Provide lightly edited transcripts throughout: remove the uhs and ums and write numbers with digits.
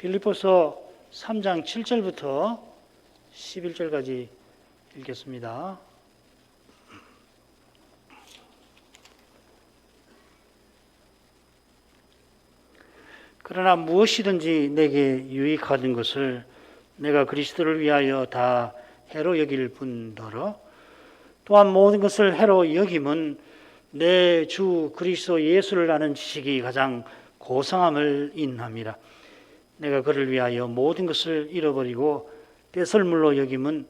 빌립보서 3장 7절부터 11절까지 읽겠습니다. 그러나 무엇이든지 내게 유익하던 것을 내가 그리스도를 위하여 다 해로 여길 뿐더러 또한 모든 것을 해로 여김은 내 주 그리스도 예수를 아는 지식이 가장 고상함을 인함이라. 내가 그를 위하여 모든 것을 잃어버리고 배설물로 여김은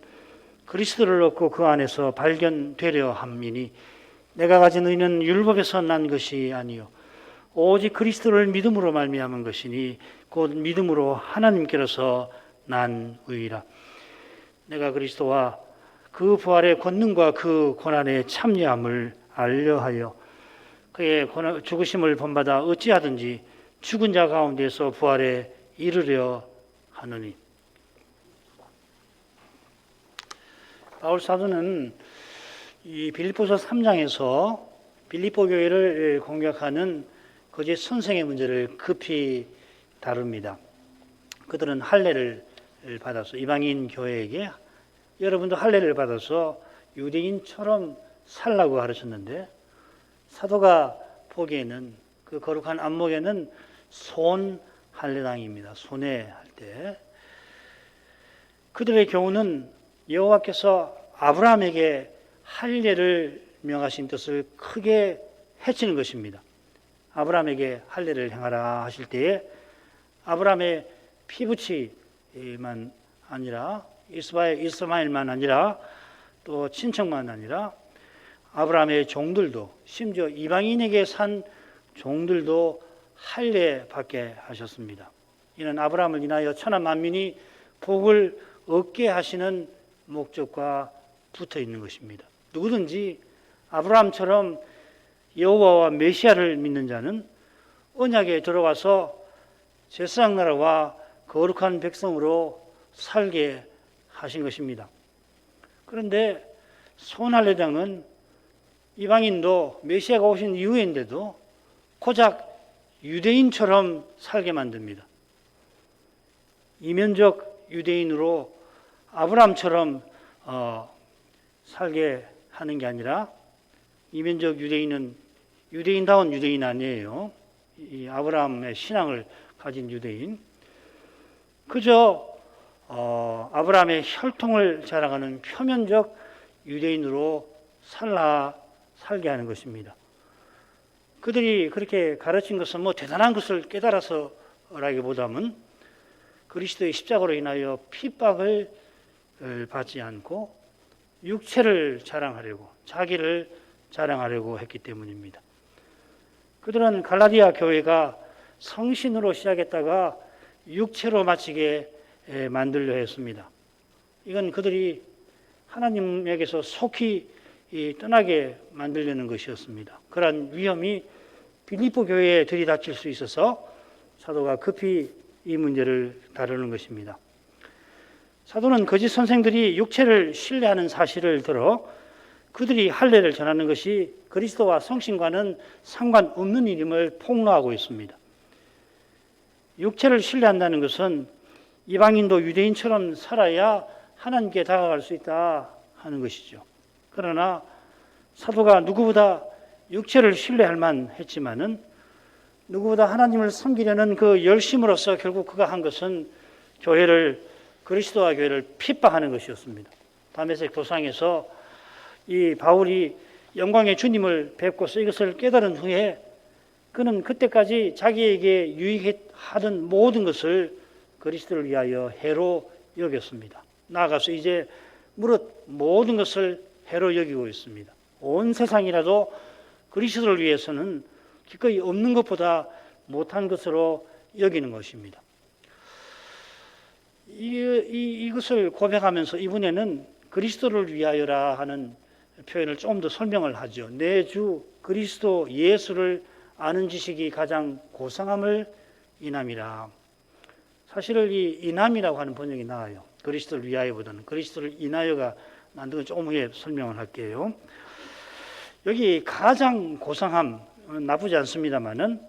그리스도를 얻고 그 안에서 발견되려 함이니 내가 가진 의는 율법에서 난 것이 아니요 오직 그리스도를 믿음으로 말미암은 것이니 곧 믿음으로 하나님께로서 난 의라. 내가 그리스도와 그 부활의 권능과 그 고난의 참여함을 알려하여 그의 죽으심을 본받아 어찌하든지 죽은 자 가운데서 부활에 이르려 하느니. 바울 사도는 이 빌립보서 3장에서 빌립보 교회를 공격하는 거짓 선생의 문제를 급히 다룹니다. 그들은 할례를 받아서 이방인 교회에게 여러분도 할례를 받아서 유대인처럼 살라고 가르쳤는데 사도가 보기에는 그 거룩한 안목에는 손 할례당입니다. 손해할 때 그들의 경우는 여호와께서 아브라함에게 할례를 명하신 뜻을 크게 해치는 것입니다. 아브라함에게 할례를 행하라 하실 때에 아브라함의 피부치만 아니라 이스마엘만 아니라 또 친척만 아니라 아브라함의 종들도 심지어 이방인에게 산 종들도 할례 받게 하셨습니다. 이는 아브라함을 인하여 천하 만민이 복을 얻게 하시는 목적과 붙어 있는 것입니다. 누구든지 아브라함처럼 여호와와 메시아를 믿는 자는 언약에 들어가서 제사장 나라와 거룩한 백성으로 살게 하신 것입니다. 그런데 손할례당은 이방인도 메시아가 오신 이후인데도 고작 유대인처럼 살게 만듭니다. 이면적 유대인으로 아브라함처럼 살게 하는 게 아니라 이면적 유대인은 유대인다운 유대인 아니에요. 이 아브라함의 신앙을 가진 유대인. 그저 아브라함의 혈통을 자랑하는 표면적 유대인으로 살게 하는 것입니다. 그들이 그렇게 가르친 것은 대단한 것을 깨달아서라기보다는 그리스도의 십자가로 인하여 핍박을 받지 않고 육체를 자랑하려고 자기를 자랑하려고 했기 때문입니다. 그들은 갈라디아 교회가 성신으로 시작했다가 육체로 마치게 만들려 했습니다. 이건 그들이 하나님에게서 속히 떠나게 만들려는 것이었습니다. 그러한 위험이 빌립보 교회에 들이닥칠 수 있어서 사도가 급히 이 문제를 다루는 것입니다. 사도는 거짓 선생들이 육체를 신뢰하는 사실을 들어 그들이 할례를 전하는 것이 그리스도와 성신과는 상관없는 일임을 폭로하고 있습니다. 육체를 신뢰한다는 것은 이방인도 유대인처럼 살아야 하나님께 다가갈 수 있다 하는 것이죠. 그러나 사도가 누구보다 육체를 신뢰할 만했지만은 누구보다 하나님을 섬기려는 그 열심으로서 결국 그가 한 것은 그리스도와 교회를 핍박하는 것이었습니다. 다메섹 도상에서 이 바울이 영광의 주님을 뵙고서 이것을 깨달은 후에 그는 그때까지 자기에게 유익하던 모든 것을 그리스도를 위하여 해로 여겼습니다. 나아가서 이제 무릇 모든 것을 해로 여기고 있습니다. 온 세상이라도 그리스도를 위해서는 기꺼이 없는 것보다 못한 것으로 여기는 것입니다. 이것을 고백하면서 이번에는 그리스도를 위하여라 하는 표현을 좀 더 설명을 하죠. 내 주 그리스도 예수를 아는 지식이 가장 고상함을 인함이라. 사실은 이 인함이라고 하는 번역이 나와요. 그리스도를 위하여보다는 그리스도를 인하여가 만든 건 조금 후에 설명을 할게요. 여기 가장 고상함 나쁘지 않습니다만은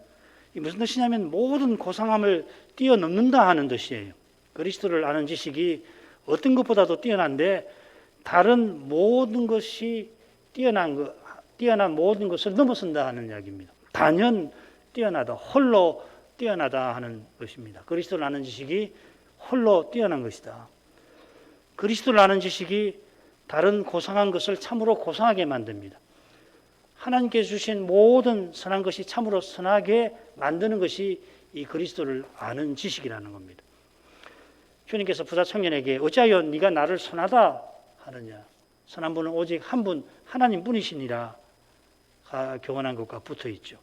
이 무슨 뜻이냐면 모든 고상함을 뛰어넘는다 하는 뜻이에요. 그리스도를 아는 지식이 어떤 것보다도 뛰어난데 다른 모든 것이 뛰어난 모든 것을 넘어선다 하는 이야기입니다. 단연 뛰어나다, 홀로 뛰어나다 하는 것입니다. 그리스도를 아는 지식이 홀로 뛰어난 것이다. 그리스도를 아는 지식이 다른 고상한 것을 참으로 고상하게 만듭니다. 하나님께 주신 모든 선한 것이 참으로 선하게 만드는 것이 이 그리스도를 아는 지식이라는 겁니다. 주님께서 부자 청년에게 어찌하여 네가 나를 선하다 하느냐. 선한 분은 오직 한 분, 하나님뿐이시니라 교훈한 것과 붙어 있죠.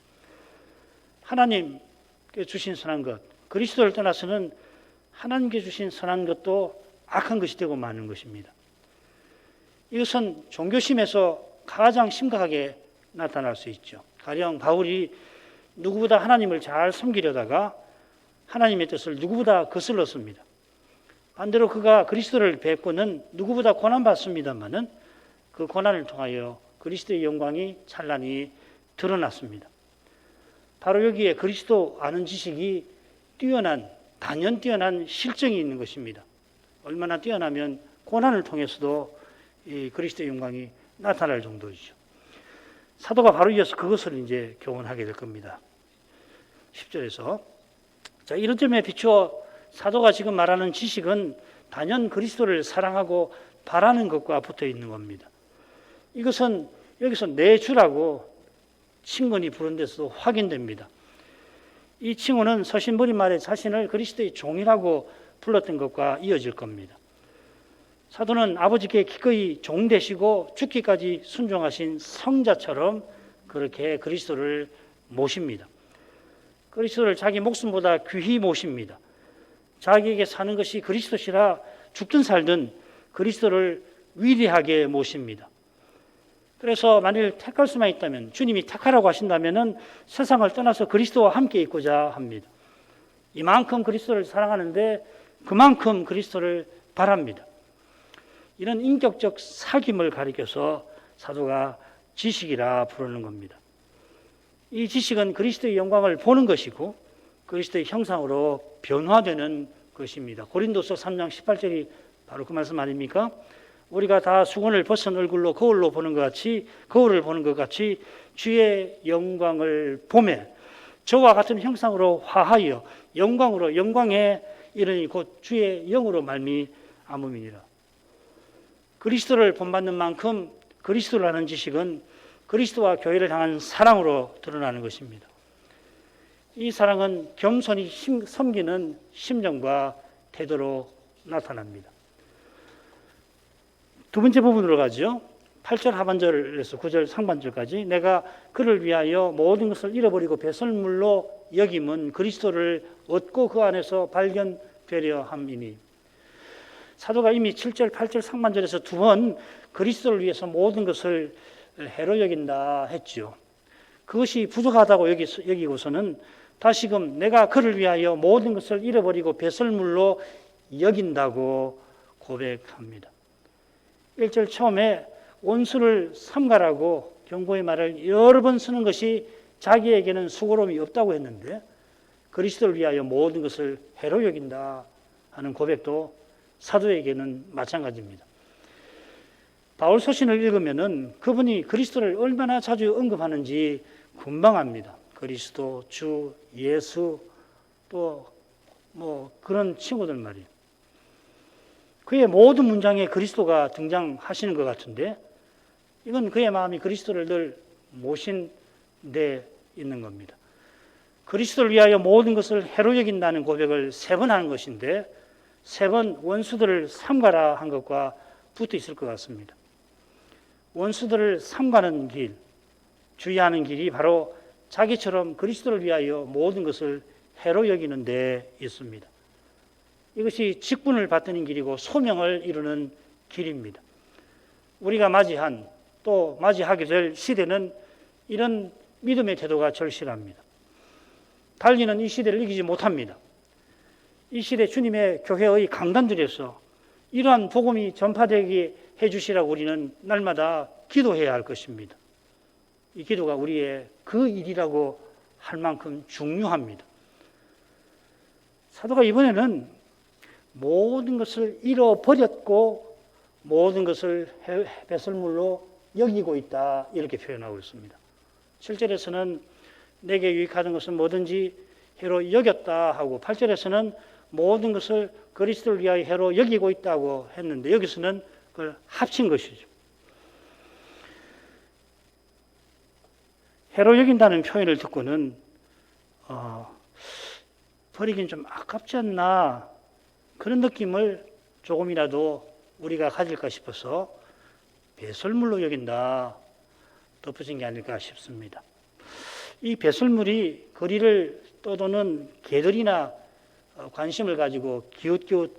하나님께 주신 선한 것, 그리스도를 떠나서는 하나님께 주신 선한 것도 악한 것이 되고 마는 것입니다. 이것은 종교심에서 가장 심각하게 나타날 수 있죠. 가령 바울이 누구보다 하나님을 잘 섬기려다가 하나님의 뜻을 누구보다 거슬렀습니다. 반대로 그가 그리스도를 뵙고는 누구보다 고난받습니다마는 그 고난을 통하여 그리스도의 영광이 찬란히 드러났습니다. 바로 여기에 그리스도 아는 지식이 단연 뛰어난 실정이 있는 것입니다. 얼마나 뛰어나면 고난을 통해서도 이 그리스도의 영광이 나타날 정도이죠. 사도가 바로 이어서 그것을 이제 교훈하게 될 겁니다. 10절에서 자, 이런 점에 비추어 사도가 지금 말하는 지식은 단연 그리스도를 사랑하고 바라는 것과 붙어 있는 겁니다. 이것은 여기서 내 주라고 친근히 부른 데서도 확인됩니다. 이 칭호는 서신부리 말에 자신을 그리스도의 종이라고 불렀던 것과 이어질 겁니다. 사도는 아버지께 기꺼이 종 되시고 죽기까지 순종하신 성자처럼 그렇게 그리스도를 모십니다. 그리스도를 자기 목숨보다 귀히 모십니다. 자기에게 사는 것이 그리스도시라 죽든 살든 그리스도를 위대하게 모십니다. 그래서 만일 택할 수만 있다면 주님이 택하라고 하신다면 세상을 떠나서 그리스도와 함께 있고자 합니다. 이만큼 그리스도를 사랑하는데 그만큼 그리스도를 바랍니다. 이런 인격적 사귐을 가리켜서 사도가 지식이라 부르는 겁니다. 이 지식은 그리스도의 영광을 보는 것이고 그리스도의 형상으로 변화되는 것입니다. 고린도서 3장 18절이 바로 그 말씀 아닙니까? 우리가 다 수건을 벗은 얼굴로 거울을 보는 것 같이 주의 영광을 보매 저와 같은 형상으로 화하여 영광에 이르니 곧 주의 영으로 말미암음이니라. 그리스도를 본받는 만큼 그리스도를 아는 지식은 그리스도와 교회를 향한 사랑으로 드러나는 것입니다. 이 사랑은 겸손히 섬기는 심정과 태도로 나타납니다. 두 번째 부분으로 가죠. 8절 하반절에서 9절 상반절까지 내가 그를 위하여 모든 것을 잃어버리고 배설물로 여김은 그리스도를 얻고 그 안에서 발견되려 함이니. 사도가 이미 7절, 8절 상반절에서 두 번 그리스도를 위해서 모든 것을 해로 여긴다 했죠. 그것이 부족하다고 여기고서는 다시금 내가 그를 위하여 모든 것을 잃어버리고 배설물로 여긴다고 고백합니다. 1절 처음에 원수를 삼가라고 경고의 말을 여러 번 쓰는 것이 자기에게는 수고로움이 없다고 했는데 그리스도를 위하여 모든 것을 해로 여긴다 하는 고백도 사도에게는 마찬가지입니다. 바울 서신을 읽으면은 그분이 그리스도를 얼마나 자주 언급하는지 금방 압니다. 그리스도, 주, 예수 또 뭐 그런 친구들 말이에요. 그의 모든 문장에 그리스도가 등장하시는 것 같은데 이건 그의 마음이 그리스도를 늘 모신 데 있는 겁니다. 그리스도를 위하여 모든 것을 해로 여긴다는 고백을 3번 하는 것인데 3번 원수들을 삼가라 한 것과 붙어 있을 것 같습니다. 원수들을 삼가는 길, 주의하는 길이 바로 자기처럼 그리스도를 위하여 모든 것을 해로 여기는 데 있습니다. 이것이 직분을 받드는 길이고 소명을 이루는 길입니다. 우리가 맞이하게 될 시대는 이런 믿음의 태도가 절실합니다. 달리는 이 시대를 이기지 못합니다. 이 시대 주님의 교회의 강단들에서 이러한 복음이 전파되게 해주시라고 우리는 날마다 기도해야 할 것입니다. 이 기도가 우리의 그 일이라고 할 만큼 중요합니다. 사도가 이번에는 모든 것을 잃어버렸고 모든 것을 배설물로 여기고 있다 이렇게 표현하고 있습니다. 7절에서는 내게 유익하던 것은 뭐든지 해로 여겼다 하고 8절에서는 모든 것을 그리스도를 위하여 해로 여기고 있다고 했는데 여기서는 그걸 합친 것이죠. 해로 여긴다는 표현을 듣고는 버리긴 좀 아깝지 않나 그런 느낌을 조금이라도 우리가 가질까 싶어서 배설물로 여긴다 덧붙인 게 아닐까 싶습니다. 이 배설물이 거리를 떠도는 개들이나 관심을 가지고 기웃기웃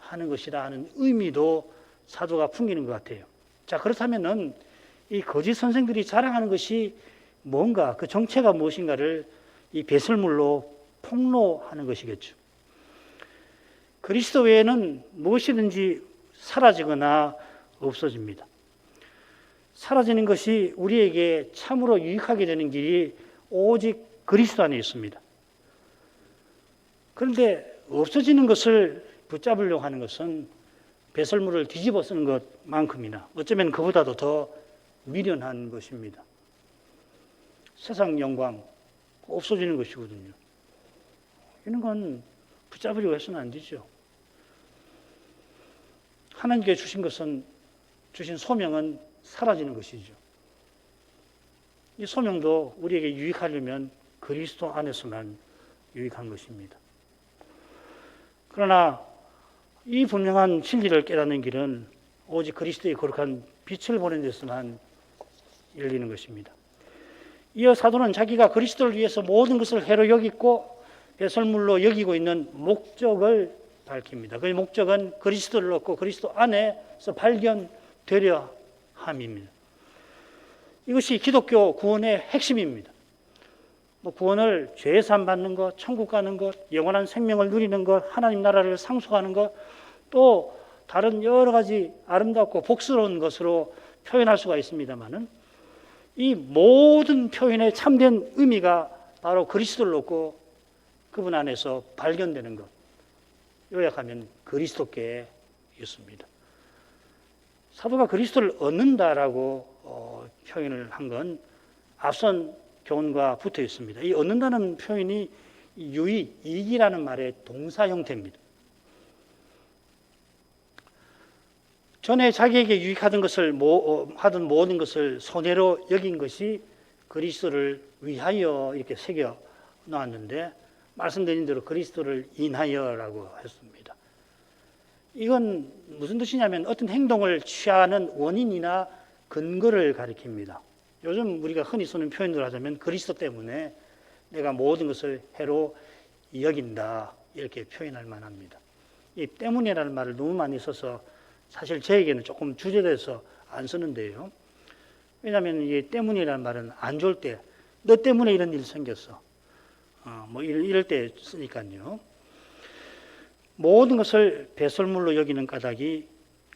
하는 것이라 하는 의미도 사도가 풍기는 것 같아요. 자, 그렇다면은 이 거짓 선생들이 자랑하는 것이 뭔가 그 정체가 무엇인가를 이 배설물로 폭로하는 것이겠죠. 그리스도 외에는 무엇이든지 사라지거나 없어집니다. 사라지는 것이 우리에게 참으로 유익하게 되는 길이 오직 그리스도 안에 있습니다. 그런데 없어지는 것을 붙잡으려고 하는 것은 배설물을 뒤집어 쓰는 것만큼이나 어쩌면 그보다도 더 미련한 것입니다. 세상 영광 없어지는 것이거든요. 이런 건 붙잡으려고 해서는 안 되죠. 하나님께 주신 소명은 사라지는 것이죠. 이 소명도 우리에게 유익하려면 그리스도 안에서만 유익한 것입니다. 그러나 이 분명한 진리를 깨닫는 길은 오직 그리스도의 거룩한 빛을 보는 데서만 열리는 것입니다. 이어 사도는 자기가 그리스도를 위해서 모든 것을 해로 여기고 배설물로 여기고 있는 목적을 밝힙니다. 그 목적은 그리스도를 얻고 그리스도 안에서 발견되려 함입니다. 이것이 기독교 구원의 핵심입니다. 구원을 죄산 받는 것, 천국 가는 것, 영원한 생명을 누리는 것, 하나님 나라를 상속하는 것, 또 다른 여러 가지 아름답고 복스러운 것으로 표현할 수가 있습니다만은 이 모든 표현의 참된 의미가 바로 그리스도를 얻고 그분 안에서 발견되는 것. 요약하면 그리스도께 있습니다. 사도가 그리스도를 얻는다라고 표현을 한 건 앞선 교훈과 붙어 있습니다. 이 얻는다는 표현이 유익, 이익이라는 말의 동사 형태입니다. 전에 자기에게 유익하던 것을 하던 모든 것을 손해로 여긴 것이 그리스도를 위하여 이렇게 새겨 놓았는데 말씀드린 대로 그리스도를 인하여라고 했습니다. 이건 무슨 뜻이냐면 어떤 행동을 취하는 원인이나 근거를 가리킵니다. 요즘 우리가 흔히 쓰는 표현으로 하자면 그리스도 때문에 내가 모든 것을 해로 여긴다 이렇게 표현할 만합니다. 이 때문이라는 말을 너무 많이 써서 사실 저에게는 조금 주저돼서 안 쓰는데요. 왜냐하면 이 때문이라는 말은 안 좋을 때 너 때문에 이런 일이 생겼어. 이럴 때 쓰니까요. 모든 것을 배설물로 여기는 까닭이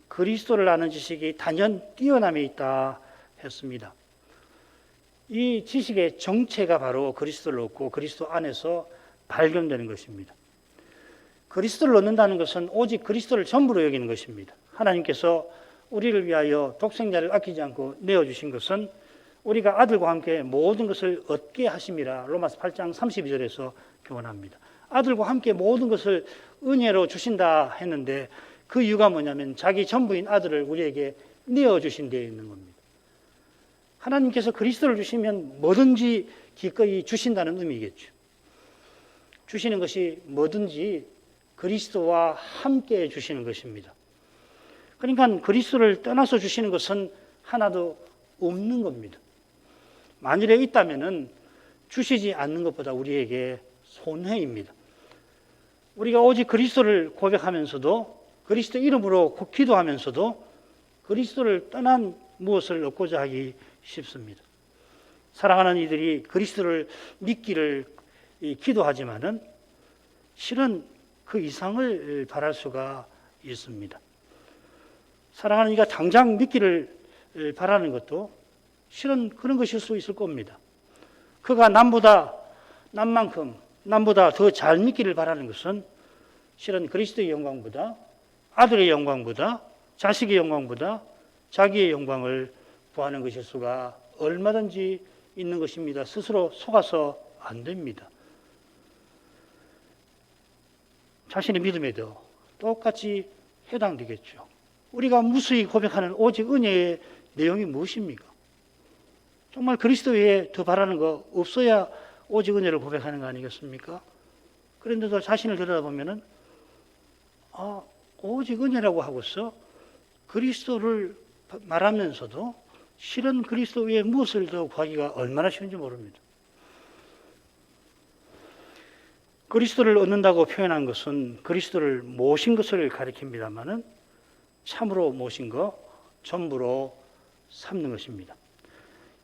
그리스도를 아는 지식이 단연 뛰어남에 있다 했습니다. 이 지식의 정체가 바로 그리스도를 얻고 그리스도 안에서 발견되는 것입니다. 그리스도를 얻는다는 것은 오직 그리스도를 전부로 여기는 것입니다. 하나님께서 우리를 위하여 독생자를 아끼지 않고 내어주신 것은 우리가 아들과 함께 모든 것을 얻게 하심이라 로마서 8장 32절에서 교훈합니다. 아들과 함께 모든 것을 은혜로 주신다 했는데 그 이유가 뭐냐면 자기 전부인 아들을 우리에게 내어주신 데에 있는 겁니다. 하나님께서 그리스도를 주시면 뭐든지 기꺼이 주신다는 의미겠죠. 주시는 것이 뭐든지 그리스도와 함께 주시는 것입니다. 그러니까 그리스도를 떠나서 주시는 것은 하나도 없는 겁니다. 만일에 있다면은 주시지 않는 것보다 우리에게 손해입니다. 우리가 오직 그리스도를 고백하면서도 그리스도 이름으로 기도하면서도 그리스도를 떠난 무엇을 얻고자 하기 쉽습니다. 사랑하는 이들이 그리스도를 믿기를 기도하지만은 실은 그 이상을 바랄 수가 있습니다. 사랑하는 이가 당장 믿기를 바라는 것도 실은 그런 것일 수 있을 겁니다. 그가 남보다 남만큼 남보다 더 잘 믿기를 바라는 것은 실은 그리스도의 영광보다, 아들의 영광보다, 자식의 영광보다 자기의 영광을 구하는 것일 수가 얼마든지 있는 것입니다. 스스로 속아서 안 됩니다. 자신의 믿음에도 똑같이 해당되겠죠. 우리가 무수히 고백하는 오직 은혜의 내용이 무엇입니까? 정말 그리스도 외에 더 바라는 거 없어야 오직 은혜를 고백하는 거 아니겠습니까? 그런데도 자신을 들여다보면은 오직 은혜라고 하고서 그리스도를 말하면서도 실은 그리스도 외에 무엇을 더 구하기가 얼마나 쉬운지 모릅니다. 그리스도를 얻는다고 표현한 것은 그리스도를 모신 것을 가리킵니다마는 참으로 모신 것, 전부로 삼는 것입니다.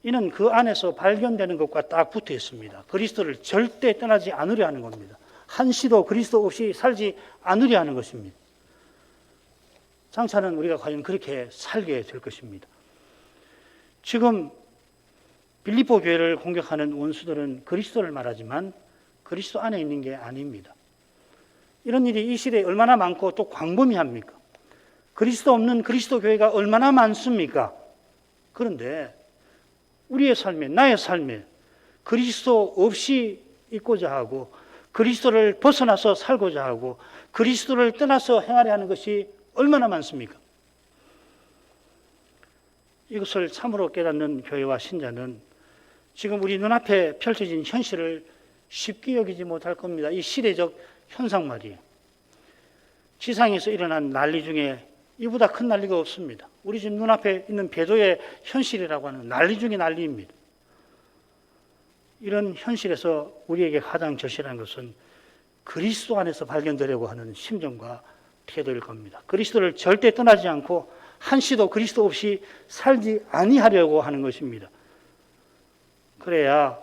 이는 그 안에서 발견되는 것과 딱 붙어 있습니다. 그리스도를 절대 떠나지 않으려 하는 겁니다. 한시도 그리스도 없이 살지 않으려 하는 것입니다. 장차는 우리가 과연 그렇게 살게 될 것입니다. 지금 빌립보 교회를 공격하는 원수들은 그리스도를 말하지만 그리스도 안에 있는 게 아닙니다. 이런 일이 이 시대에 얼마나 많고 또 광범위합니까? 그리스도 없는 그리스도 교회가 얼마나 많습니까? 그런데 우리의 삶에, 나의 삶에 그리스도 없이 있고자 하고 그리스도를 벗어나서 살고자 하고 그리스도를 떠나서 행하려 하는 것이 얼마나 많습니까? 이것을 참으로 깨닫는 교회와 신자는 지금 우리 눈앞에 펼쳐진 현실을 쉽게 여기지 못할 겁니다. 이 시대적 현상 말이에요. 지상에서 일어난 난리 중에 이보다 큰 난리가 없습니다. 우리 지금 눈앞에 있는 배도의 현실이라고 하는 난리 중에 난리입니다. 이런 현실에서 우리에게 가장 절실한 것은 그리스도 안에서 발견되려고 하는 심정과 태도일 겁니다. 그리스도를 절대 떠나지 않고 한시도 그리스도 없이 살지 아니하려고 하는 것입니다. 그래야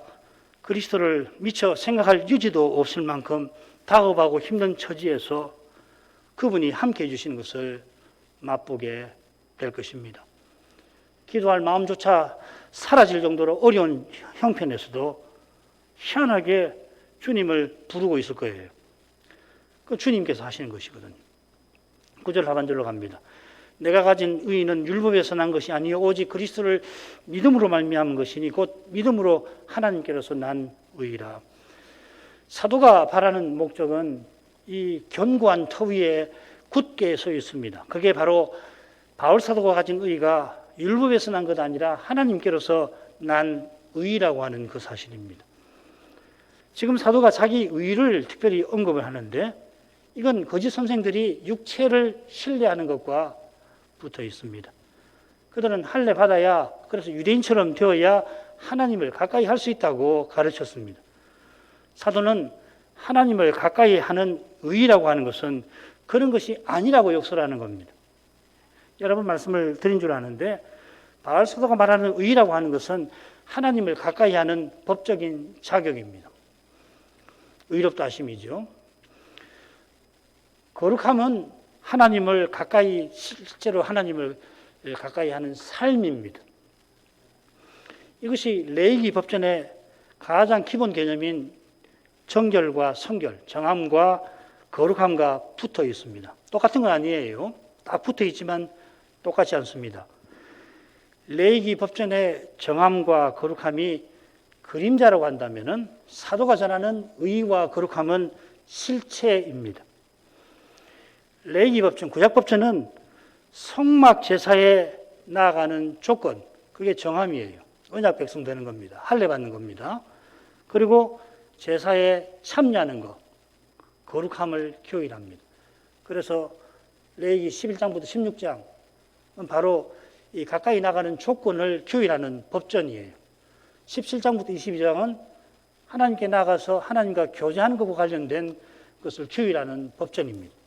그리스도를 미처 생각할 여지도 없을 만큼 다급하고 힘든 처지에서 그분이 함께해 주시는 것을 맛보게 될 것입니다. 기도할 마음조차 사라질 정도로 어려운 형편에서도 희한하게 주님을 부르고 있을 거예요. 그 주님께서 하시는 것이거든요. 9절 하반절로 갑니다. 내가 가진 의의는 율법에서 난 것이 아니요 오직 그리스도를 믿음으로 말미암은 것이니 곧 믿음으로 하나님께로서 난 의의라. 사도가 바라는 목적은 이 견고한 터 위에 굳게 서 있습니다. 그게 바로 바울 사도가 가진 의의가 율법에서 난 것 아니라 하나님께로서 난 의의라고 하는 그 사실입니다. 지금 사도가 자기 의의를 특별히 언급을 하는데 이건 거짓 선생들이 육체를 신뢰하는 것과 붙어 있습니다. 그들은 할례 받아야, 그래서 유대인처럼 되어야 하나님을 가까이 할 수 있다고 가르쳤습니다. 사도는 하나님을 가까이 하는 의의라고 하는 것은 그런 것이 아니라고 역설하는 겁니다. 여러분 말씀을 드린 줄 아는데 바울 사도가 말하는 의의라고 하는 것은 하나님을 가까이 하는 법적인 자격입니다. 의롭다 하심이죠. 거룩함은 하나님을 가까이, 실제로 하나님을 가까이 하는 삶입니다. 이것이 레위기 법전의 가장 기본 개념인 정결과 성결, 정함과 거룩함과 붙어 있습니다. 똑같은 건 아니에요. 딱 붙어 있지만 똑같지 않습니다. 레위기 법전의 정함과 거룩함이 그림자라고 한다면 사도가 전하는 의와 거룩함은 실체입니다. 레위기 법전, 구약 법전은 성막 제사에 나아가는 조건, 그게 정함이에요. 언약 백성 되는 겁니다. 할례 받는 겁니다. 그리고 제사에 참여하는 것, 거룩함을 교일합니다. 그래서 레위기 11장부터 16장은 바로 이 가까이 나가는 조건을 교일하는 법전이에요. 17장부터 22장은 하나님께 나가서 하나님과 교제하는 것과 관련된 것을 교일하는 법전입니다.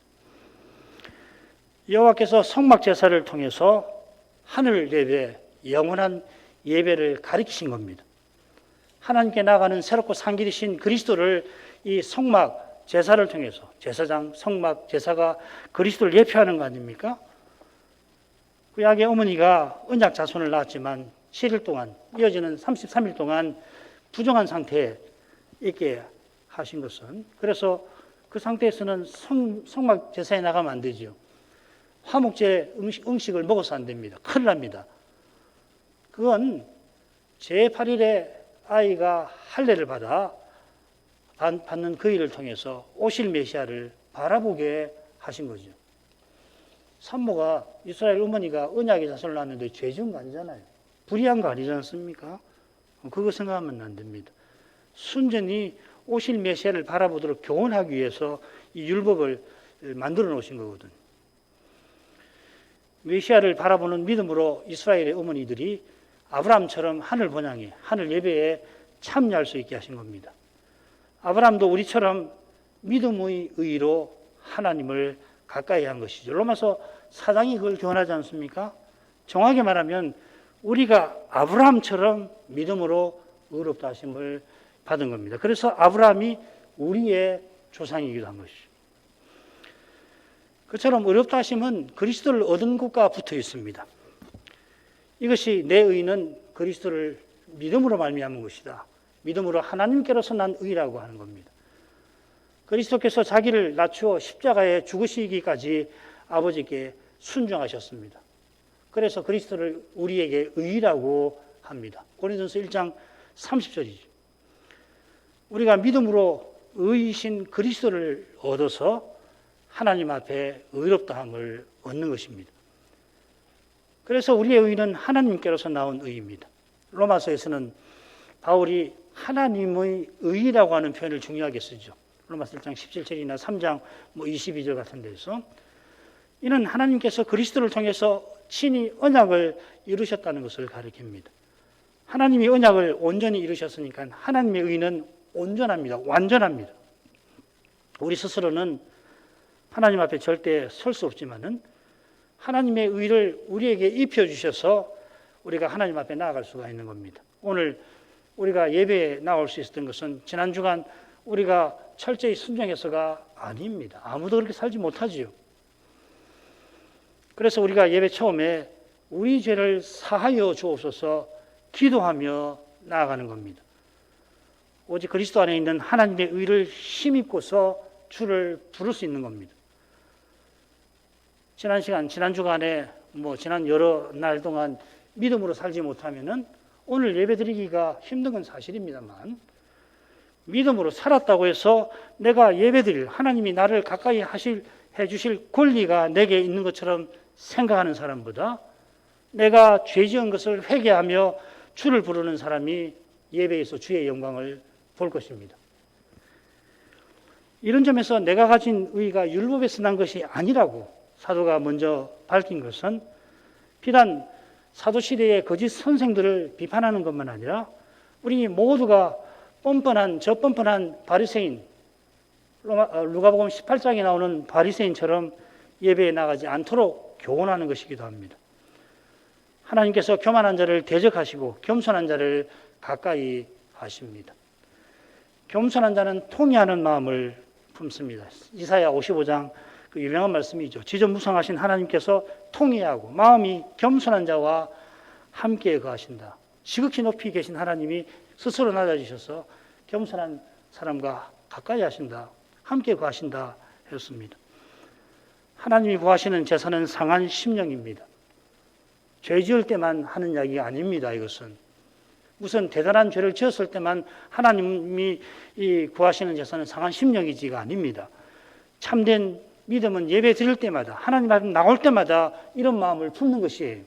여호와께서 성막 제사를 통해서 하늘 예배, 영원한 예배를 가리키신 겁니다. 하나님께 나가는 새롭고 상기리신 그리스도를 이 성막 제사를 통해서, 제사장, 성막 제사가 그리스도를 예표하는 거 아닙니까? 구약의 어머니가 언약 자손을 낳았지만 7일 동안, 이어지는 33일 동안 부정한 상태에 있게 하신 것은, 그래서 그 상태에서는 성막 제사에 나가면 안 되죠. 화목제 음식을 먹어서 안 됩니다. 큰일 납니다. 그건 제8일에 아이가 할례를 받는 그 일을 통해서 오실 메시아를 바라보게 하신 거죠. 산모가, 이스라엘 어머니가 언약의 자손을 낳았는데 죄 지은 거 아니잖아요. 불의한 거 아니지 않습니까? 그거 생각하면 안 됩니다. 순전히 오실 메시아를 바라보도록 교훈하기 위해서 이 율법을 만들어 놓으신 거거든요. 메시아를 바라보는 믿음으로 이스라엘의 어머니들이 아브라함처럼 하늘 번향에, 하늘 예배에 참여할 수 있게 하신 겁니다. 아브라함도 우리처럼 믿음의 의로 하나님을 가까이 한 것이죠. 로마서 4장이 그걸 교훈하지 않습니까? 정확히 말하면 우리가 아브라함처럼 믿음으로 의롭다 하심을 받은 겁니다. 그래서 아브라함이 우리의 조상이기도 한 것이죠. 그처럼 의롭다 하심은 그리스도를 얻은 것과 붙어 있습니다. 이것이 내 의는 그리스도를 믿음으로 말미암은 것이다. 믿음으로 하나님께로서 난 의라고 하는 겁니다. 그리스도께서 자기를 낮추어 십자가에 죽으시기까지 아버지께 순종하셨습니다. 그래서 그리스도를 우리에게 의라고 합니다. 고린도서 1장 30절이죠. 우리가 믿음으로 의이신 그리스도를 얻어서 하나님 앞에 의롭다함을 얻는 것입니다. 그래서 우리의 의는 하나님께로서 나온 의입니다. 로마서에서는 바울이 하나님의 의라고 하는 표현을 중요하게 쓰죠. 로마서 1장 17절이나 3장 22절 같은 데서 이는 하나님께서 그리스도를 통해서 친히 언약을 이루셨다는 것을 가리킵니다. 하나님이 언약을 온전히 이루셨으니까 하나님의 의는 온전합니다. 완전합니다. 우리 스스로는 하나님 앞에 절대 설 수 없지만은 하나님의 의를 우리에게 입혀주셔서 우리가 하나님 앞에 나아갈 수가 있는 겁니다. 오늘 우리가 예배에 나올 수 있었던 것은 지난 주간 우리가 철저히 순종해서가 아닙니다. 아무도 그렇게 살지 못하지요. 그래서 우리가 예배 처음에 우리 죄를 사하여 주옵소서 기도하며 나아가는 겁니다. 오직 그리스도 안에 있는 하나님의 의를 힘입고서 주를 부를 수 있는 겁니다. 지난 주간에 지난 여러 날 동안 믿음으로 살지 못하면은 오늘 예배드리기가 힘든 건 사실입니다만 믿음으로 살았다고 해서 내가 예배드릴 하나님이 나를 가까이 해주실 권리가 내게 있는 것처럼 생각하는 사람보다 내가 죄 지은 것을 회개하며 주를 부르는 사람이 예배에서 주의 영광을 볼 것입니다. 이런 점에서 내가 가진 의가 율법에서 난 것이 아니라고 사도가 먼저 밝힌 것은 비단 사도시대의 거짓 선생들을 비판하는 것만 아니라 우리 모두가 뻔뻔한 바리새인, 누가복음 18장에 나오는 바리새인처럼 예배에 나가지 않도록 교훈하는 것이기도 합니다. 하나님께서 교만한 자를 대적하시고 겸손한 자를 가까이 하십니다. 겸손한 자는 통회하는 마음을 품습니다. 이사야 55장 그 유명한 말씀이죠. 지존무성하신 하나님께서 통회하고 마음이 겸손한 자와 함께 거하신다. 지극히 높이 계신 하나님이 스스로 낮아지셔서 겸손한 사람과 가까이 하신다. 함께 거하신다 했습니다. 하나님이 구하시는 제사는 상한 심령입니다. 죄 지을 때만 하는 이야기가 아닙니다. 이것은 무슨 대단한 죄를 지었을 때만 하나님이 구하시는 제사는 상한 심령이지가 아닙니다. 참된 믿음은 예배 드릴 때마다 하나님 앞에 나올 때마다 이런 마음을 품는 것이에요.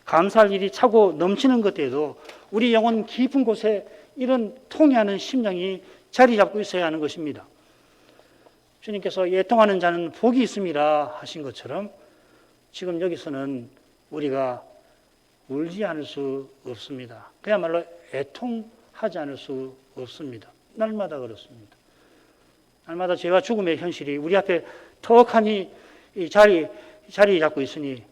감사할 일이 차고 넘치는 것에도 우리 영혼 깊은 곳에 이런 통회하는 심령이 자리 잡고 있어야 하는 것입니다. 주님께서 애통하는 자는 복이 있음이라 하신 것처럼 지금 여기서는 우리가 울지 않을 수 없습니다. 그야말로 애통하지 않을 수 없습니다. 날마다 그렇습니다. 날마다 죄와 죽음의 현실이 우리 앞에 턱하니 자리 잡고 있으니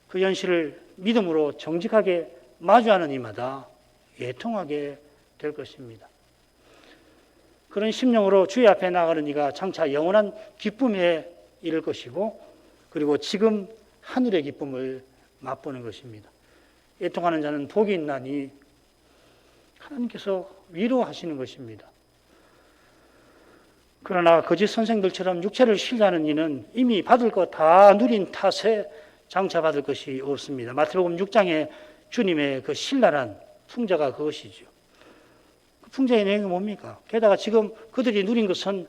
그 현실을 믿음으로 정직하게 마주하는 이마다 애통하게 될 것입니다. 그런 심령으로 주의 앞에 나가는 이가 장차 영원한 기쁨에 이를 것이고 그리고 지금 하늘의 기쁨을 맛보는 것입니다. 애통하는 자는 복이 있나니 하나님께서 위로하시는 것입니다. 그러나 거짓 선생들처럼 육체를 신뢰하는 이는 이미 받을 것 다 누린 탓에 장차 받을 것이 없습니다. 마태복음 6장에 주님의 그 신랄한 풍자가 그것이죠. 그 풍자의 내용이 뭡니까? 게다가 지금 그들이 누린 것은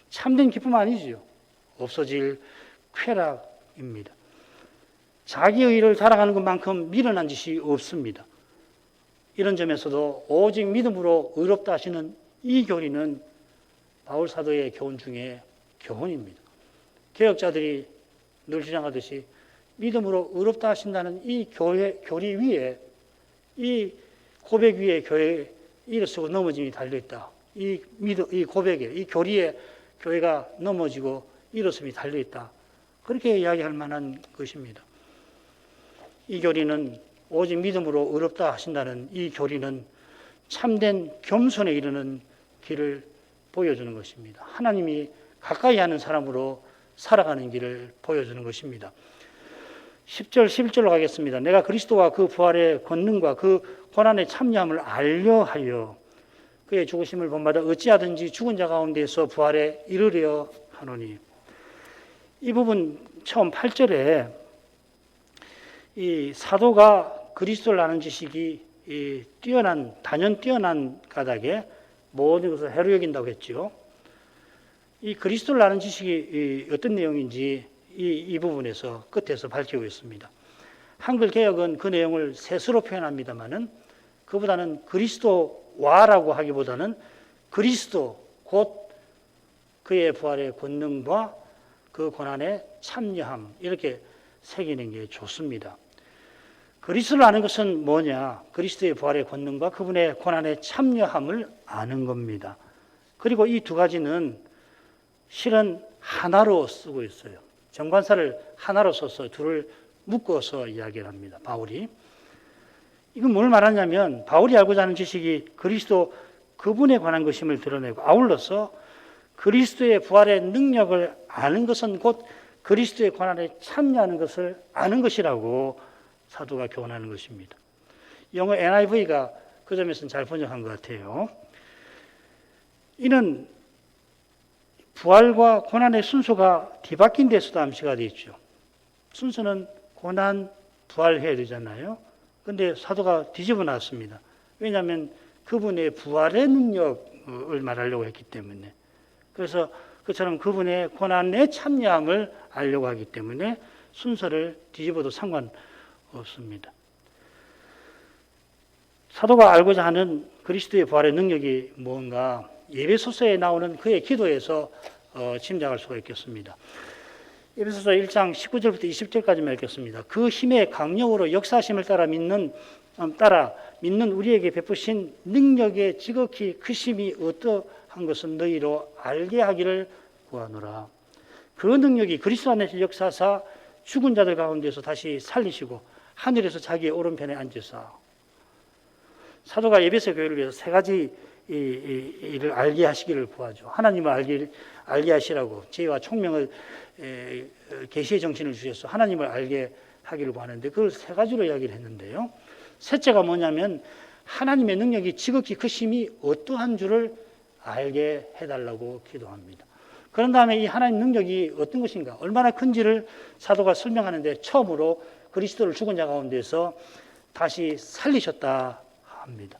참된 기쁨 아니지요. 없어질 쾌락입니다. 자기의 일을 달아가는 것만큼 미련한 짓이 없습니다. 이런 점에서도 오직 믿음으로 의롭다 하시는 이 교리는 바울 사도의 교훈 중에 교훈입니다. 개혁자들이 늘 주장하듯이 믿음으로 의롭다 하신다는 이 교리 위에, 이 고백 위에 교회에 일어서고 넘어짐이 달려있다. 이 고백에, 이 교리에 교회가 넘어지고 일어섬이 달려있다. 그렇게 이야기할 만한 것입니다. 이 교리는 오직 믿음으로 의롭다 하신다는 이 교리는 참된 겸손에 이르는 길을 보여주는 것입니다. 하나님이 가까이 하는 사람으로 살아가는 길을 보여주는 것입니다. 10절, 11절로 가겠습니다. 내가 그리스도와 그 부활의 권능과 그 고난의 참여함을 알려하여 그의 죽으심을 본받아 어찌하든지 죽은 자 가운데서 부활에 이르려 하노니. 이 부분 처음 8절에 이 사도가 그리스도를 아는 지식이 단연 뛰어난 까닭에 모든 것을 해로 여긴다고 했죠. 이 그리스도를 아는 지식이 어떤 내용인지 이 부분에서 끝에서 밝히고 있습니다. 한글 개역은 그 내용을 셋으로 표현합니다만은 그보다는 그리스도와라고 하기보다는 그리스도 곧 그의 부활의 권능과 그 고난의 참여함 이렇게 새기는 게 좋습니다. 그리스도를 아는 것은 뭐냐? 그리스도의 부활의 권능과 그분의 고난의 참여함을 아는 겁니다. 그리고 이 두 가지는 실은 하나로 쓰고 있어요. 정관사를 하나로 써서 둘을 묶어서 이야기를 합니다. 바울이. 이건 뭘 말하냐면 바울이 알고자 하는 지식이 그리스도 그분에 관한 것임을 드러내고 아울러서 그리스도의 부활의 능력을 아는 것은 곧 그리스도의 고난에 참여하는 것을 아는 것이라고 사도가 교훈하는 것입니다. 영어 NIV가 그 점에서는 잘 번역한 것 같아요. 이는 부활과 고난의 순서가 뒤바뀐 데서도 암시가 되어 있죠. 순서는 고난, 부활해야 되잖아요. 그런데 사도가 뒤집어 놨습니다. 왜냐하면 그분의 부활의 능력을 말하려고 했기 때문에. 그래서 그처럼 그분의 고난에 참여함을 알려고 하기 때문에 순서를 뒤집어도 상관없습니다. 사도가 알고자 하는 그리스도의 부활의 능력이 뭔가 에베소서에 나오는 그의 기도에서 짐작할 수가 있겠습니다. 에베소서 1장 19절부터 20절까지만 읽겠습니다. 그 힘의 강력으로 역사하심을 따라 믿는 우리에게 베푸신 능력의 지극히 크심이 어떠한 것은 너희로 알게 하기를 구하노라. 그 능력이 그리스도 안에서 역사하사 죽은 자들 가운데서 다시 살리시고 하늘에서 자기의 오른편에 앉으사. 사도가 에베소 교회를 위해서 세 가지 일을 알게 하시기를 구하죠. 하나님을 알게 하시라고 지혜와 총명을 계시의 정신을 주셔서 하나님을 알게 하기를 구하는데 그걸 세 가지로 이야기를 했는데요. 셋째가 뭐냐면 하나님의 능력이 지극히 크심이 어떠한 줄을 알게 해달라고 기도합니다. 그런 다음에 이 하나님 능력이 어떤 것인가, 얼마나 큰지를 사도가 설명하는데 처음으로 그리스도를 죽은 자 가운데서 다시 살리셨다 합니다.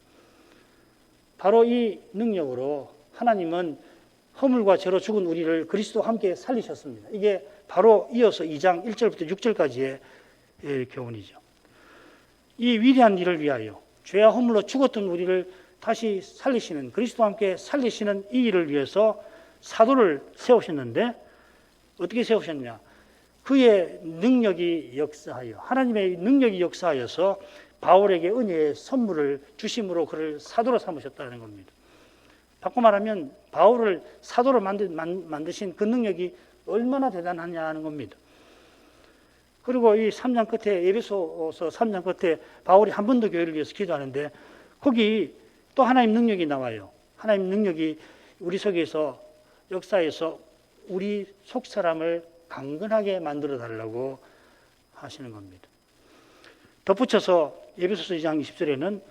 바로 이 능력으로 하나님은 허물과 죄로 죽은 우리를 그리스도와 함께 살리셨습니다. 이게 바로 이어서 2장 1절부터 6절까지의 교훈이죠. 이 위대한 일을 위하여 죄와 허물로 죽었던 우리를 다시 살리시는, 그리스도와 함께 살리시는 이 일을 위해서 사도를 세우셨는데 어떻게 세우셨느냐? 그의 능력이 역사하여, 하나님의 능력이 역사하여서 바울에게 은혜의 선물을 주심으로 그를 사도로 삼으셨다는 겁니다. 바꿔 말하면 바울을 사도로 만드신 그 능력이 얼마나 대단하냐 하는 겁니다. 그리고 이 3장 끝에, 에베소서 3장 끝에 바울이 한 번 더 교회를 위해서 기도하는데 거기 또 하나님 능력이 나와요. 하나님 능력이 우리 속에서 역사에서 우리 속 사람을 강건하게 만들어 달라고 하시는 겁니다. 덧붙여서 에베소서 2장 20절에는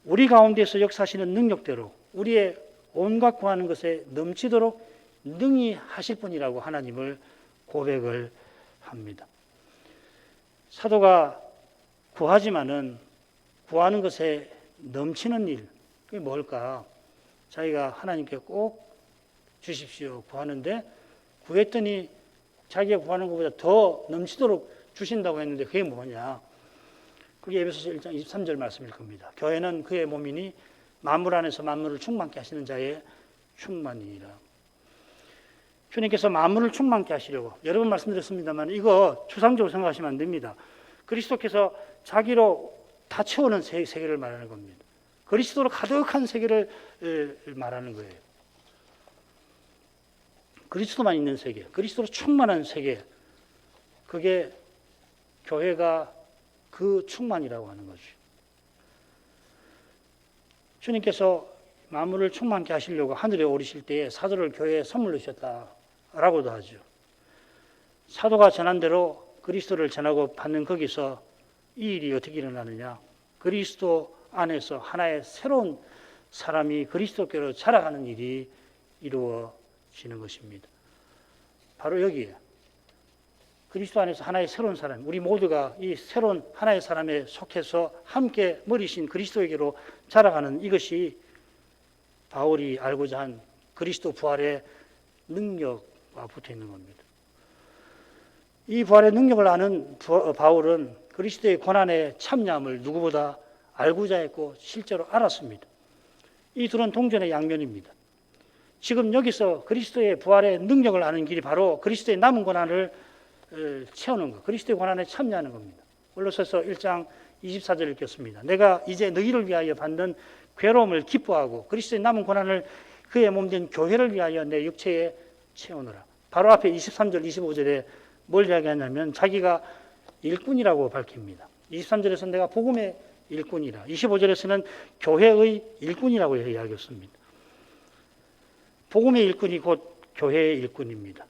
우리 가운데서 역사하시는 능력대로 우리의 온갖 구하는 것에 넘치도록 능히 하실 분이라고 하나님을 고백을 합니다. 사도가 구하지만은 구하는 것에 넘치는 일, 그게 뭘까? 자기가 하나님께 꼭 주십시오 구하는데 구했더니 자기가 구하는 것보다 더 넘치도록 주신다고 했는데 그게 뭐냐? 그게 에베소서 1장 23절 말씀일 겁니다. 교회는 그의 몸이니 만물 안에서 만물을 충만케 하시는 자의 충만이니라. 주님께서 만물을 충만케 하시려고 여러 번 말씀드렸습니다만 이거 추상적으로 생각하시면 안 됩니다. 그리스도께서 자기로 다 채우는 세계를 말하는 겁니다. 그리스도로 가득한 세계를 말하는 거예요. 그리스도만 있는 세계, 그리스도로 충만한 세계, 그게 교회가 그 충만이라고 하는 거죠. 주님께서 만물을 충만케 하시려고 하늘에 오르실 때에 사도를 교회에 선물로 주셨다라고도 하죠. 사도가 전한 대로 그리스도를 전하고 받는 거기서 이 일이 어떻게 일어나느냐? 그리스도 안에서 하나의 새로운 사람이 그리스도께로 자라가는 일이 이루어지는 것입니다. 바로 여기에 그리스도 안에서 하나의 새로운 사람, 우리 모두가 이 새로운 하나의 사람에 속해서 함께 머리신 그리스도에게로 자라가는 이것이 바울이 알고자 한 그리스도 부활의 능력과 붙어 있는 겁니다. 이 부활의 능력을 아는 바울은 그리스도의 고난의 참여함을 누구보다 알고자 했고 실제로 알았습니다. 이 둘은 동전의 양면입니다. 지금 여기서 그리스도의 부활의 능력을 아는 길이 바로 그리스도의 남은 고난을 채우는 것, 그리스도의 고난에 참여하는 겁니다. 골로새서 1장 24절 읽겠습니다. 내가 이제 너희를 위하여 받는 괴로움을 기뻐하고 그리스도의 남은 고난을 그의 몸된 교회를 위하여 내 육체에 채우노라. 바로 앞에 23절 25절에 뭘 이야기하냐면 자기가 일꾼이라고 밝힙니다. 23절에서는 내가 복음의 일꾼이라, 25절에서는 교회의 일꾼이라고 이야기했습니다. 복음의 일꾼이 곧 교회의 일꾼입니다.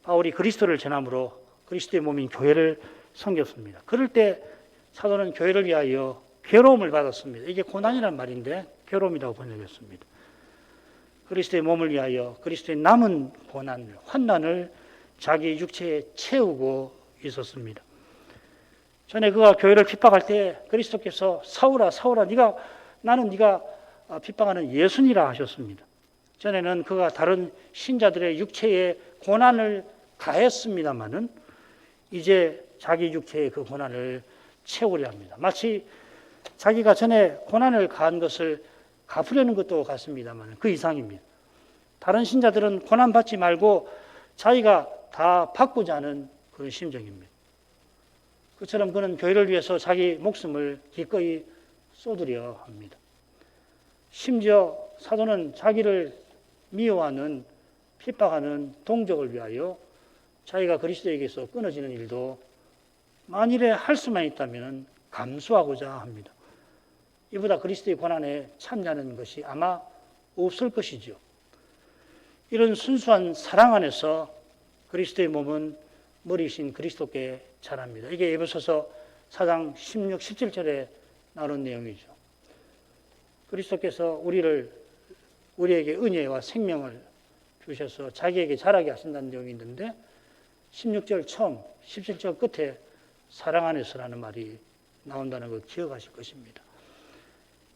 바울이 그리스도를 전함으로 그리스도의 몸인 교회를 섬겼습니다. 그럴 때 사도는 교회를 위하여 괴로움을 받았습니다. 이게 고난이란 말인데 괴로움이라고 번역했습니다. 그리스도의 몸을 위하여 그리스도의 남은 고난을, 환난을 자기 육체에 채우고 있었습니다. 전에 그가 교회를 핍박할 때 그리스도께서 사울아 사울아 나는 네가 핍박하는 예수니라 하셨습니다. 전에는 그가 다른 신자들의 육체에 고난을 가했습니다마는 이제 자기 육체의 그 고난을 채우려 합니다. 마치 자기가 전에 고난을 가한 것을 갚으려는 것도 같습니다만 그 이상입니다. 다른 신자들은 고난 받지 말고 자기가 다 받고자 하는 그런 심정입니다. 그처럼 그는 교회를 위해서 자기 목숨을 기꺼이 쏟으려 합니다. 심지어 사도는 자기를 미워하는 핍박하는 동족을 위하여 자기가 그리스도에게서 끊어지는 일도 만일에 할 수만 있다면 감수하고자 합니다. 이보다 그리스도의 고난에 참여하는 것이 아마 없을 것이죠. 이런 순수한 사랑 안에서 그리스도의 몸은 머리이신 그리스도께 자랍니다. 이게 에베소서 4장 16, 17절에 나오는 내용이죠. 그리스도께서 우리에게 은혜와 생명을 주셔서 자기에게 자라게 하신다는 내용이 있는데 16절 처음, 17절 끝에 사랑 안에서라는 말이 나온다는 걸 기억하실 것입니다.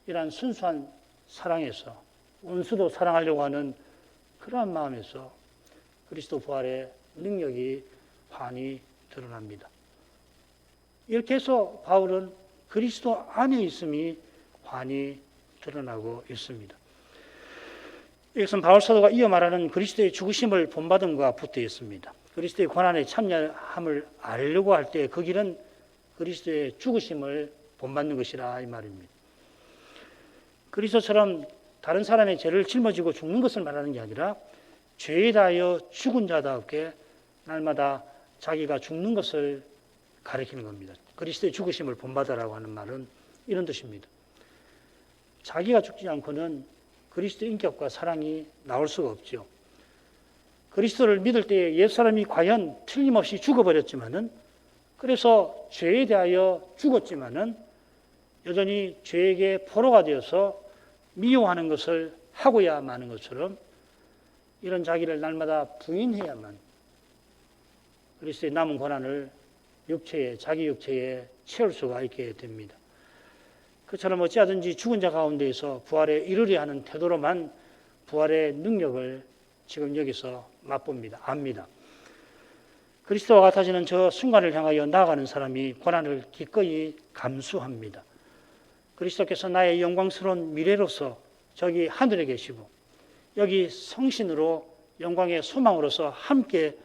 이러한 순수한 사랑에서 원수도 사랑하려고 하는 그러한 마음에서 그리스도 부활의 능력이 환히 드러납니다. 이렇게 해서 바울은 그리스도 안에 있음이 환히 드러나고 있습니다. 이것은 바울 사도가 이어 말하는 그리스도의 죽으심을 본받음과 붙어 있습니다. 그리스도의 고난에 참여함을 알려고 할 때 그 길은 그리스도의 죽으심을 본받는 것이라 이 말입니다. 그리스도처럼 다른 사람의 죄를 짊어지고 죽는 것을 말하는 게 아니라 죄에 대하여 죽은 자답게 날마다 자기가 죽는 것을 가리키는 겁니다. 그리스도의 죽으심을 본받으라고 하는 말은 이런 뜻입니다. 자기가 죽지 않고는 그리스도의 인격과 사랑이 나올 수가 없죠. 그리스도를 믿을 때 옛사람이 과연 틀림없이 죽어버렸지만은 그래서 죄에 대하여 죽었지만은 여전히 죄에게 포로가 되어서 미워하는 것을 하고야 마는 것처럼 이런 자기를 날마다 부인해야만 그리스도의 남은 고난을 자기 육체에 채울 수가 있게 됩니다. 그처럼 어찌하든지 죽은 자 가운데에서 부활에 이르려 하는 태도로만 부활의 능력을 지금 여기서 맛봅니다. 압니다. 그리스도와 같아지는 저 순간을 향하여 나아가는 사람이 고난을 기꺼이 감수합니다. 그리스도께서 나의 영광스러운 미래로서 저기 하늘에 계시고 여기 성신으로 영광의 소망으로서 함께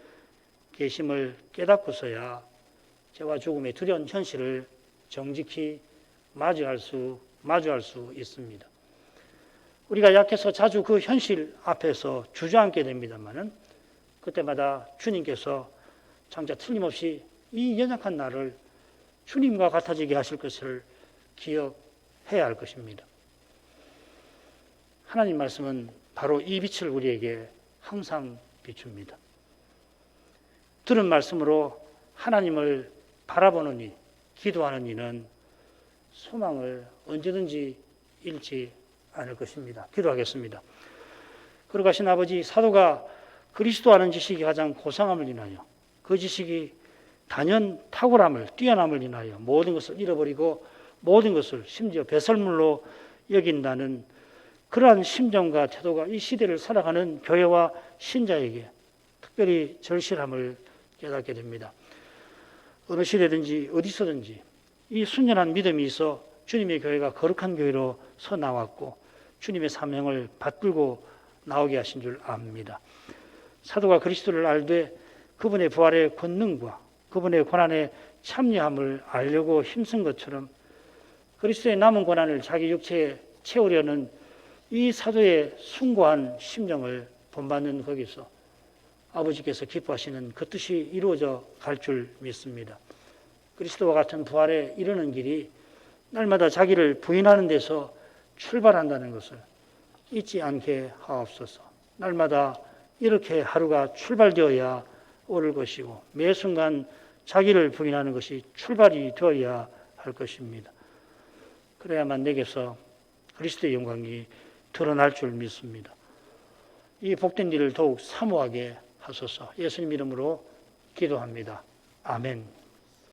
계심을 깨닫고서야 죄와 죽음의 두려운 현실을 정직히 마주할 수 있습니다. 우리가 약해서 자주 그 현실 앞에서 주저앉게 됩니다만은 그때마다 주님께서 장차 틀림없이 이 연약한 나를 주님과 같아지게 하실 것을 기억해야 할 것입니다. 하나님 말씀은 바로 이 빛을 우리에게 항상 비춥니다. 들은 말씀으로 하나님을 바라보는 이, 기도하는 이는 소망을 언제든지 잃지 않을 것입니다. 기도하겠습니다. 거룩하신 아버지, 사도가 그리스도 아는 지식이 가장 고상함을 인하여 그 지식이 단연 탁월함을 뛰어남을 인하여 모든 것을 잃어버리고 모든 것을 심지어 배설물로 여긴다는 그러한 심정과 태도가 이 시대를 살아가는 교회와 신자에게 특별히 절실함을 깨닫게 됩니다. 어느 시대든지 어디서든지 이 순전한 믿음이 있어 주님의 교회가 거룩한 교회로 서 나왔고 주님의 사명을 받들고 나오게 하신 줄 압니다. 사도가 그리스도를 알되 그분의 부활의 권능과 그분의 고난에 참여함을 알려고 힘쓴 것처럼 그리스도의 남은 고난을 자기 육체에 채우려는 이 사도의 숭고한 심정을 본받는 거기서 아버지께서 기뻐하시는 그 뜻이 이루어져 갈 줄 믿습니다. 그리스도와 같은 부활에 이르는 길이 날마다 자기를 부인하는 데서 출발한다는 것을 잊지 않게 하옵소서. 날마다 이렇게 하루가 출발되어야 오를 것이고 매 순간 자기를 부인하는 것이 출발이 되어야 할 것입니다. 그래야만 내게서 그리스도의 영광이 드러날 줄 믿습니다. 이 복된 일을 더욱 사모하게 하소서. 예수님 이름으로 기도합니다. 아멘.